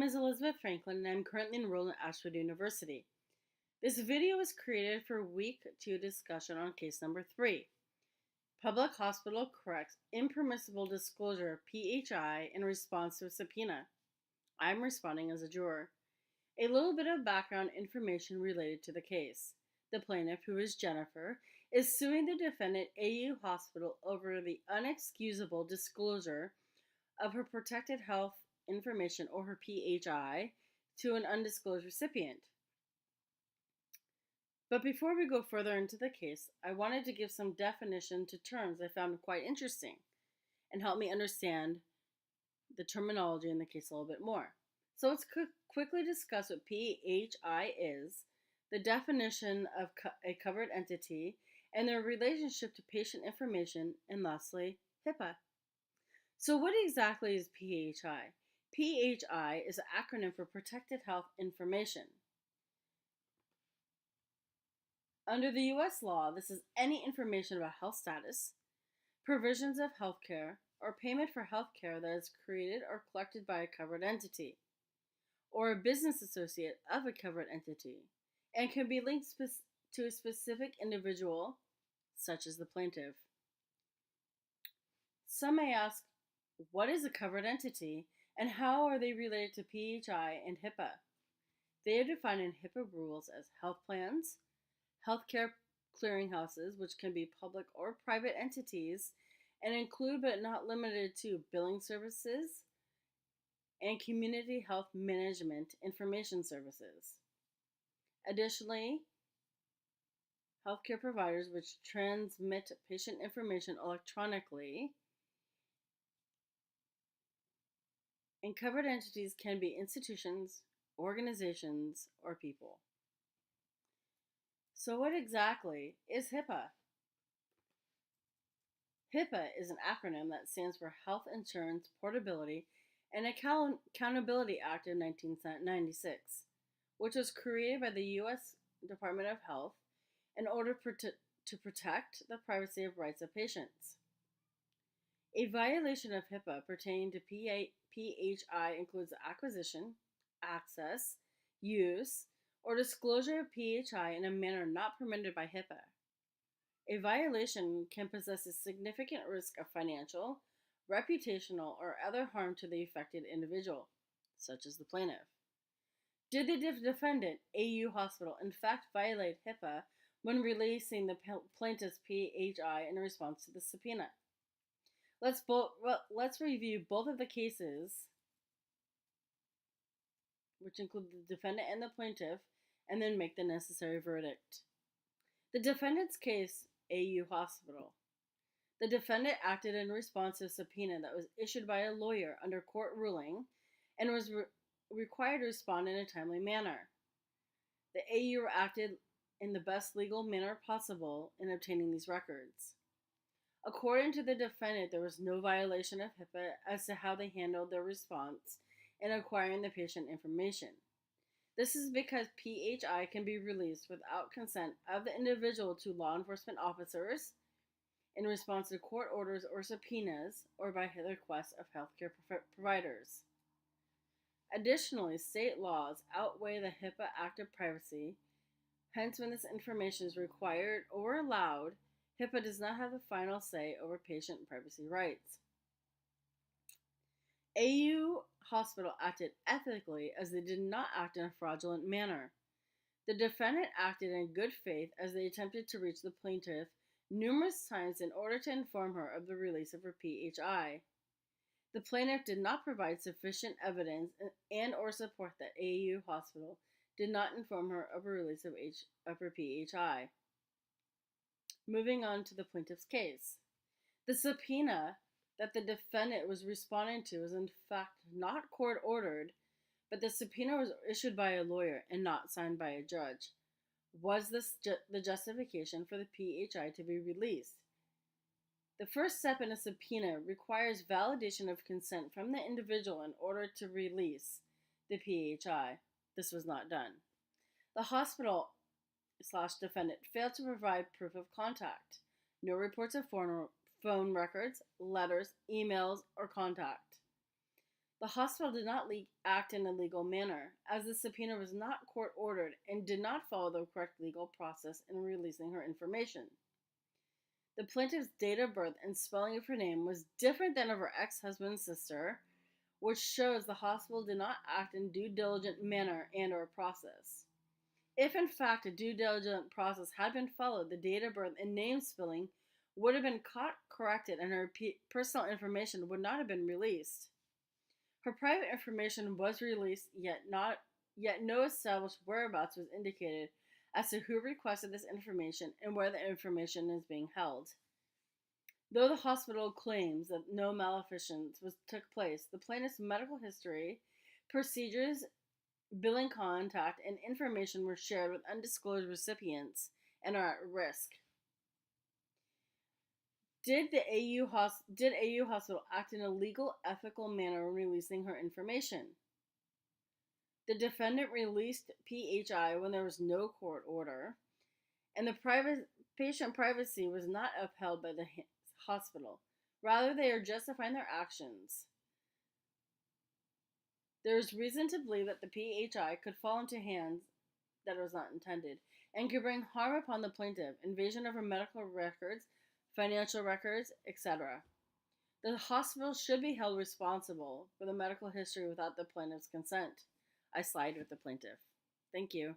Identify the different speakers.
Speaker 1: name is Elizabeth Franklin and I'm currently enrolled at Ashwood University. This video was created for week 2 discussion on case number 3. Public hospital corrects impermissible disclosure of PHI in response to a subpoena. I'm responding as a juror. A little bit of background information related to the case. The plaintiff, who is Jennifer, is suing the defendant AU Hospital over the unexcusable disclosure of her protected health information, or her PHI, to an undisclosed recipient. But before we go further into the case, I wanted to give some definition to terms I found quite interesting and help me understand the terminology in the case a little bit more. So let's quickly discuss what PHI is, the definition of a covered entity, and their relationship to patient information, and lastly, HIPAA. So what exactly is PHI? PHI is an acronym for Protected Health Information. Under the U.S. law, this is any information about health status, provisions of healthcare, or payment for healthcare that is created or collected by a covered entity, or a business associate of a covered entity, and can be linked to a specific individual, such as the plaintiff. Some may ask, what is a covered entity, and how are they related to PHI and HIPAA? They are defined in HIPAA rules as health plans, healthcare clearinghouses, which can be public or private entities, and include but not limited to billing services and community health management information services. Additionally, healthcare providers which transmit patient information electronically, and covered entities can be institutions, organizations, or people. So what exactly is HIPAA? HIPAA is an acronym that stands for Health Insurance Portability and Accountability Act of 1996, which was created by the U.S. Department of Health in order to protect the privacy of rights of patients. A violation of HIPAA pertaining to PHI includes the acquisition, access, use, or disclosure of PHI in a manner not permitted by HIPAA. A violation can possess a significant risk of financial, reputational, or other harm to the affected individual, such as the plaintiff. Did the defendant, AU Hospital, in fact violate HIPAA when releasing the plaintiff's PHI in response to the subpoena? Let's review both of the cases, which include the defendant and the plaintiff, and then make the necessary verdict. The defendant's case, AU Hospital. The defendant acted in response to a subpoena that was issued by a lawyer under court ruling and was required to respond in a timely manner. The AU acted in the best legal manner possible in obtaining these records. According to the defendant, there was no violation of HIPAA as to how they handled their response in acquiring the patient information. This is because PHI can be released without consent of the individual to law enforcement officers in response to court orders or subpoenas, or by the request of healthcare providers. Additionally, state laws outweigh the HIPAA Act of privacy. Hence, when this information is required or allowed, HIPAA does not have the final say over patient privacy rights. AU Hospital acted ethically as they did not act in a fraudulent manner. The defendant acted in good faith as they attempted to reach the plaintiff numerous times in order to inform her of the release of her PHI. The plaintiff did not provide sufficient evidence and or support that AU Hospital did not inform her of a release of her PHI. Moving on to the plaintiff's case. The subpoena that the defendant was responding to was in fact not court-ordered, but the subpoena was issued by a lawyer and not signed by a judge. Was this the justification for the PHI to be released? The first step in a subpoena requires validation of consent from the individual in order to release the PHI. This was not done. The hospital/defendant failed to provide proof of contact. No reports of phone records, letters, emails, or contact. The hospital did not act in a legal manner, as the subpoena was not court ordered and did not follow the correct legal process in releasing her information. The plaintiff's date of birth and spelling of her name was different than of her ex-husband's sister, which shows the hospital did not act in due diligent manner and or process. If in fact a due diligent process had been followed, the date of birth and name spelling would have been caught, corrected, and her personal information would not have been released. Her private information was released, yet no established whereabouts was indicated as to who requested this information and where the information is being held. Though the hospital claims that no malfeasance took place, the plaintiff's medical history, procedures, billing contact, and information were shared with undisclosed recipients and are at risk. Did AU Hospital act in a legal, ethical manner when releasing her information? The defendant released PHI when there was no court order, and the patient privacy was not upheld by the hospital. Rather, they are justifying their actions. There is reason to believe that the PHI could fall into hands that it was not intended and could bring harm upon the plaintiff, invasion of her medical records, financial records, etc. The hospital should be held responsible for the medical history without the plaintiff's consent. I side with the plaintiff. Thank you.